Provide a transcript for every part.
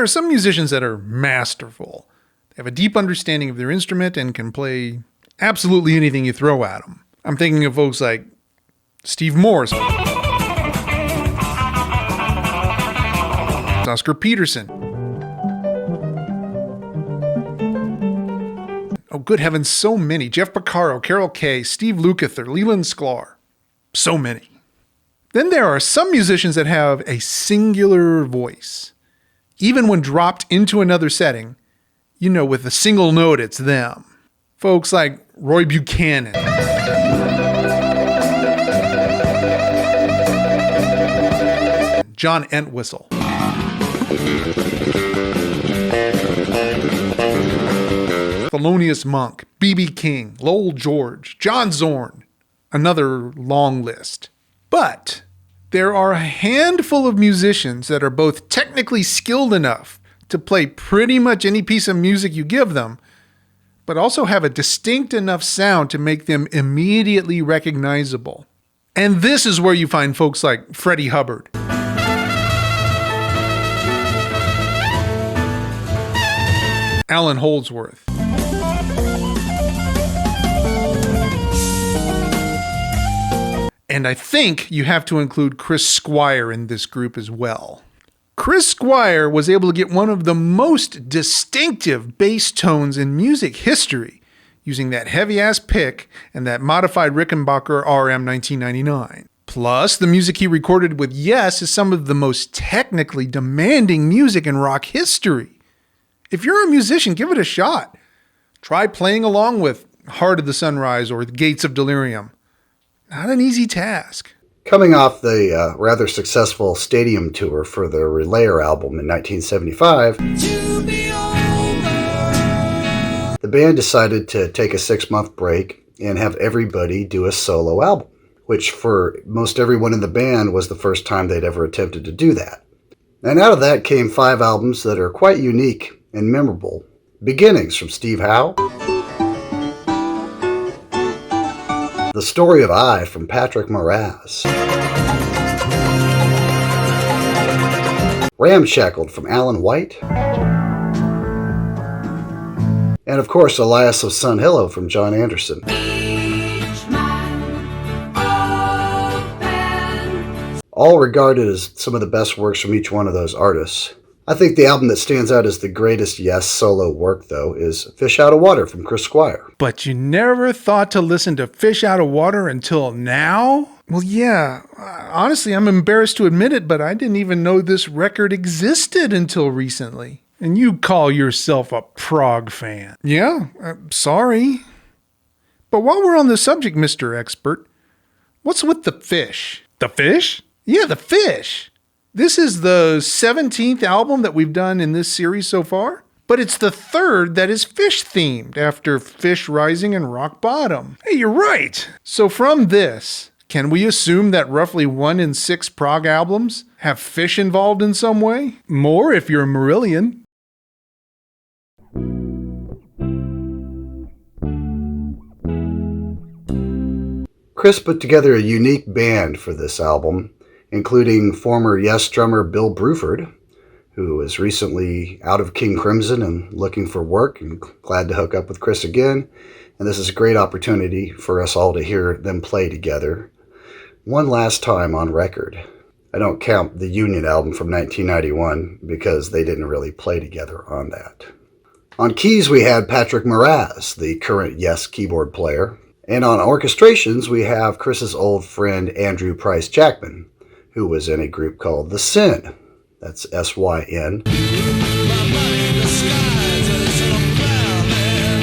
There are some musicians that are masterful. They have a deep understanding of their instrument and can play absolutely anything you throw at them. I'm thinking of folks like Steve Morse, Oscar Peterson. Oh, good heavens, so many. Jeff Porcaro, Carol Kay, Steve Lukather, Leland Sklar. So many. Then there are some musicians that have a singular voice. Even when dropped into another setting, you know, with a single note, it's them. Folks like Roy Buchanan, John Entwistle, Thelonious Monk, B.B. King, Lowell George, John Zorn, another long list. But there are a handful of musicians that are both technically skilled enough to play pretty much any piece of music you give them, but also have a distinct enough sound to make them immediately recognizable. And this is where you find folks like Freddie Hubbard, Allan Holdsworth, and I think you have to include Chris Squire in this group as well. Chris Squire was able to get one of the most distinctive bass tones in music history using that heavy-ass pick and that modified Rickenbacker RM 1999. Plus, the music he recorded with Yes is some of the most technically demanding music in rock history. If you're a musician, give it a shot. Try playing along with Heart of the Sunrise or The Gates of Delirium. Not an easy task. Coming off the rather successful stadium tour for the Relayer album in 1975, the band decided to take a 6-month break and have everybody do a solo album, which for most everyone in the band was the first time they'd ever attempted to do that. And out of that came 5 albums that are quite unique and memorable. Beginnings from Steve Howe, The Story of I from Patrick Moraz, Ramshackled from Alan White, and of course Elias of Sunhillow from John Anderson. All regarded as some of the best works from each one of those artists. I think the album that stands out as the greatest Yes solo work, though, is Fish Out of Water from Chris Squire. But you never thought to listen to Fish Out of Water until now? Well, yeah. Honestly, I'm embarrassed to admit it, but I didn't even know this record existed until recently. And you call yourself a prog fan. Yeah, sorry. But while we're on the subject, Mr. Expert, what's with the fish? The fish? Yeah, the fish. This is the 17th album that we've done in this series so far, but it's the 3rd that is fish-themed after Fish Rising and Rock Bottom. Hey, you're right. So from this, can we assume that roughly 1 in 6 prog albums have fish involved in some way? More if you're a Marillion. Chris put together a unique band for this album, including former Yes drummer Bill Bruford, who is recently out of King Crimson and looking for work and glad to hook up with Chris again. And this is a great opportunity for us all to hear them play together one last time on record. I don't count the Union album from 1991 because they didn't really play together on that. On keys we had Patrick Moraz, the current Yes keyboard player. And on orchestrations we have Chris's old friend Andrew Price Jackman, who was in a group called The Syn. That's S-Y-N.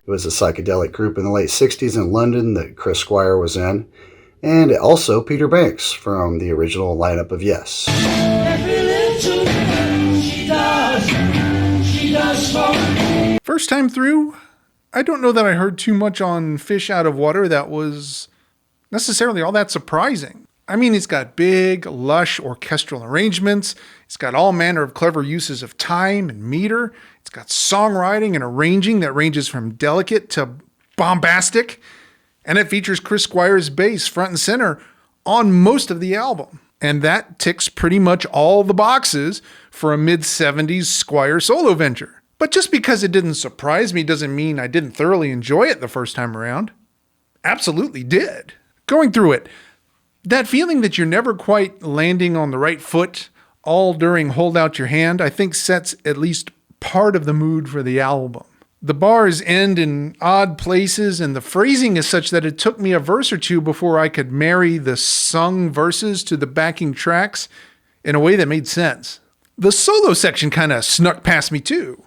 It was a psychedelic group in the late 60s in London that Chris Squire was in, and also Peter Banks from the original lineup of Yes. First time through, I don't know that I heard too much on Fish Out of Water that was necessarily all that surprising. I mean, it's got big, lush orchestral arrangements. It's got all manner of clever uses of time and meter. It's got songwriting and arranging that ranges from delicate to bombastic. And it features Chris Squire's bass front and center on most of the album. And that ticks pretty much all the boxes for a mid-70s Squire solo venture. But just because it didn't surprise me doesn't mean I didn't thoroughly enjoy it the first time around. Absolutely did. Going through it, that feeling that you're never quite landing on the right foot, all during Hold Out Your Hand, I think sets at least part of the mood for the album. The bars end in odd places, and the phrasing is such that it took me a verse or two before I could marry the sung verses to the backing tracks in a way that made sense. The solo section kind of snuck past me too.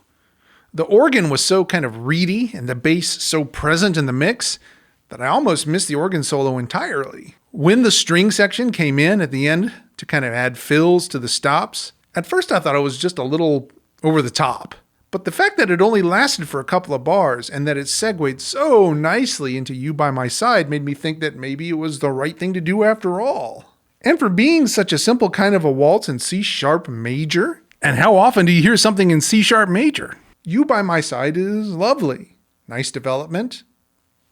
The organ was so kind of reedy and the bass so present in the mix that I almost missed the organ solo entirely. When the string section came in at the end to kind of add fills to the stops, at first I thought it was just a little over the top. But the fact that it only lasted for a couple of bars and that it segued so nicely into You By My Side made me think that maybe it was the right thing to do after all. And for being such a simple kind of a waltz in C-sharp major, and how often do you hear something in C-sharp major? You By My Side is lovely. Nice development.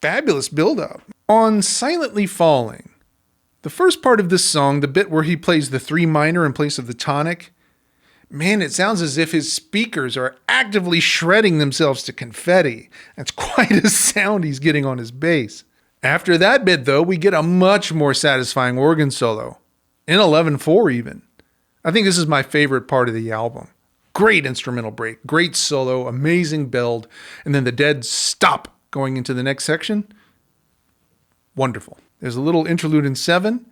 Fabulous build-up. On Silently Falling, the first part of this song, the bit where he plays the 3 minor in place of the tonic, man, it sounds as if his speakers are actively shredding themselves to confetti. That's quite a sound he's getting on his bass. After that bit, though, we get a much more satisfying organ solo. In 11/4 even. I think this is my favorite part of the album. Great instrumental break, great solo, amazing build, and then the dead stop going into the next section. Wonderful. There's a little interlude in 7,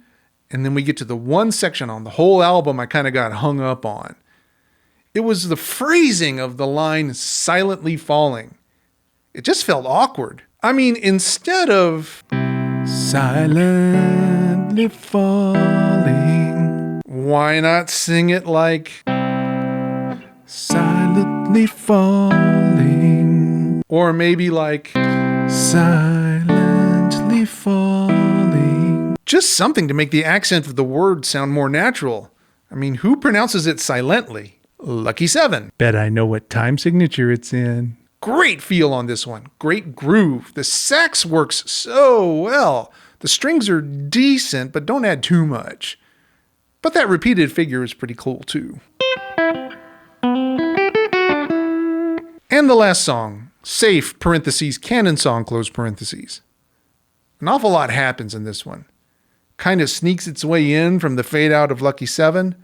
and then we get to the one section on the whole album I kind of got hung up on. It was the phrasing of the line silently falling. It just felt awkward. I mean, instead of silently falling, why not sing it like silently falling? Or maybe like silently falling. Just something to make the accent of the word sound more natural. I mean, who pronounces it silently? Lucky 7. Bet I know what time signature it's in. Great feel on this one. Great groove. The sax works so well. The strings are decent, but don't add too much. But that repeated figure is pretty cool too. And the last song, Safe, parentheses, canon song, close parentheses. An awful lot happens in this one. Kind of sneaks its way in from the fade out of Lucky 7.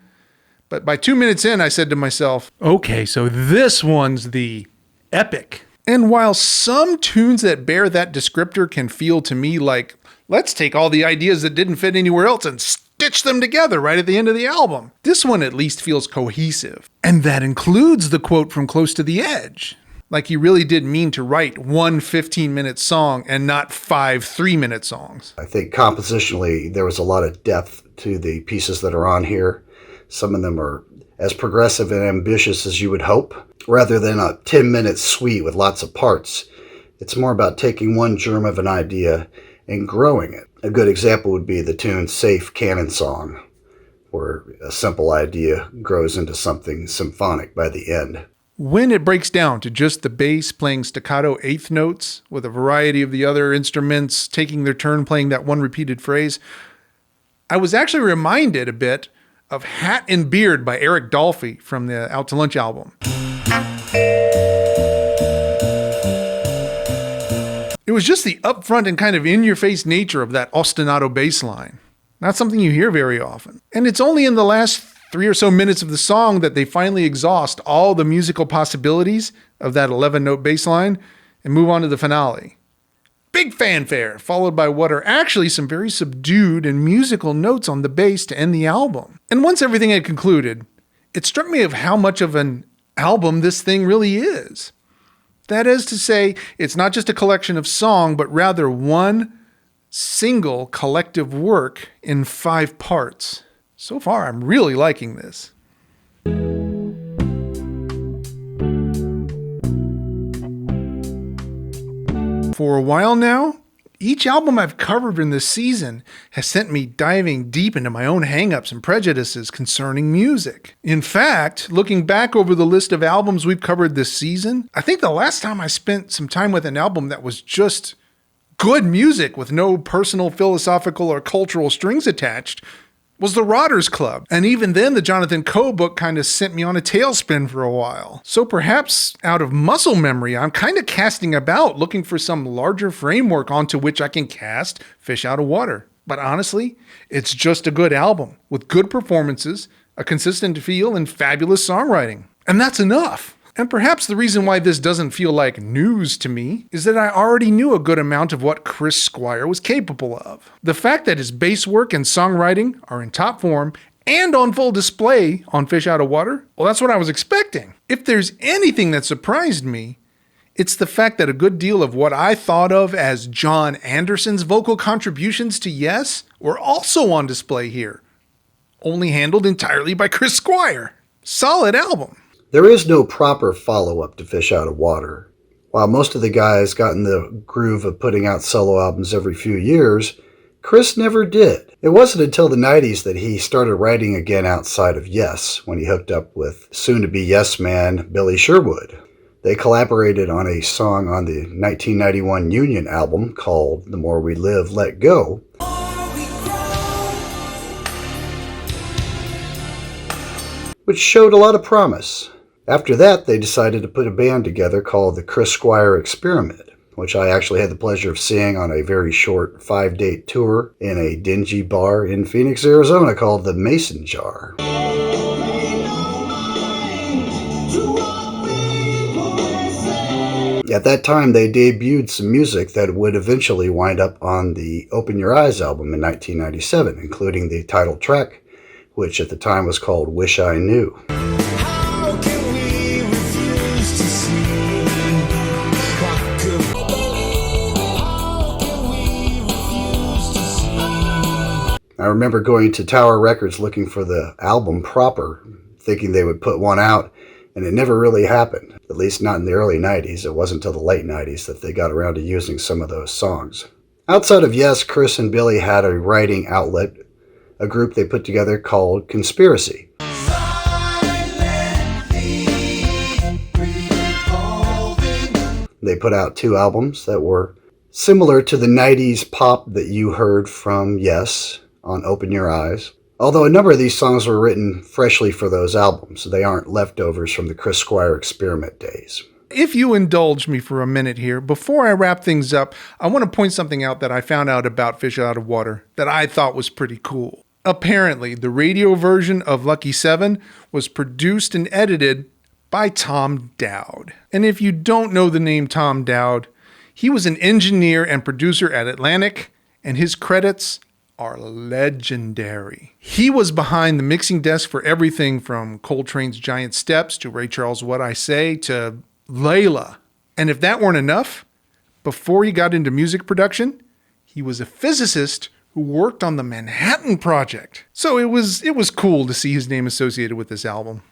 But by 2 minutes in, I said to myself, okay, so this one's the epic. And while some tunes that bear that descriptor can feel to me like, let's take all the ideas that didn't fit anywhere else and stitch them together right at the end of the album, this one at least feels cohesive. And that includes the quote from Close to the Edge. Like he really did mean to write one 15-minute song and not 5 3-minute songs. I think compositionally, there was a lot of depth to the pieces that are on here. Some of them are as progressive and ambitious as you would hope. Rather than a 10-minute suite with lots of parts, it's more about taking one germ of an idea and growing it. A good example would be the tune Safe Canon Song, where a simple idea grows into something symphonic by the end. When it breaks down to just the bass playing staccato eighth notes with a variety of the other instruments taking their turn playing that one repeated phrase, I was actually reminded a bit of Hat and Beard by Eric Dolphy from the Out to Lunch album. It was just the upfront and kind of in-your-face nature of that ostinato bass line. Not something you hear very often. And it's only in the last 3 or so minutes of the song that they finally exhaust all the musical possibilities of that 11-note bass line and move on to the finale. Big fanfare, followed by what are actually some very subdued and musical notes on the bass to end the album. And once everything had concluded, it struck me of how much of an album this thing really is. That is to say, it's not just a collection of song, but rather one single collective work in 5 parts. So far, I'm really liking this. For a while now, each album I've covered in this season has sent me diving deep into my own hangups and prejudices concerning music. In fact, looking back over the list of albums we've covered this season, I think the last time I spent some time with an album that was just good music with no personal, philosophical, or cultural strings attached was the Rotters Club. And even then, the Jonathan Coe book kind of sent me on a tailspin for a while. So perhaps out of muscle memory, I'm kind of casting about looking for some larger framework onto which I can cast Fish Out of Water. But honestly, it's just a good album with good performances, a consistent feel, and fabulous songwriting. And that's enough. And perhaps the reason why this doesn't feel like news to me is that I already knew a good amount of what Chris Squire was capable of. The fact that his bass work and songwriting are in top form and on full display on Fish Out of Water, well, that's what I was expecting. If there's anything that surprised me, it's the fact that a good deal of what I thought of as John Anderson's vocal contributions to Yes were also on display here, only handled entirely by Chris Squire. Solid album. There is no proper follow-up to Fish Out of Water. While most of the guys got in the groove of putting out solo albums every few years, Chris never did. It wasn't until the 90s that he started writing again outside of Yes, when he hooked up with soon-to-be Yes man Billy Sherwood. They collaborated on a song on the 1991 Union album called The More We Live, Let Go, which showed a lot of promise. After that, they decided to put a band together called the Chris Squire Experiment, which I actually had the pleasure of seeing on a very short 5-date tour in a dingy bar in Phoenix, Arizona called the Mason Jar. At that time, they debuted some music that would eventually wind up on the Open Your Eyes album in 1997, including the title track, which at the time was called Wish I Knew. I remember going to Tower Records looking for the album proper, thinking they would put one out, and it never really happened, at least not in the early 90s. It wasn't until the late 90s that they got around to using some of those songs. Outside of Yes, Chris and Billy had a writing outlet, a group they put together called Conspiracy. They put out 2 albums that were similar to the 90s pop that you heard from Yes on Open Your Eyes, although a number of these songs were written freshly for those albums. They aren't leftovers from the Chris Squire Experiment days. If you indulge me for a minute here, before I wrap things up, I want to point something out that I found out about Fish Out of Water that I thought was pretty cool. Apparently, the radio version of Lucky 7 was produced and edited by Tom Dowd. And if you don't know the name Tom Dowd, he was an engineer and producer at Atlantic, and his credits are legendary. He was behind the mixing desk for everything from Coltrane's Giant Steps to Ray Charles' What I Say to Layla. And if that weren't enough, before he got into music production, he was a physicist who worked on the Manhattan Project. So it was cool to see his name associated with this album.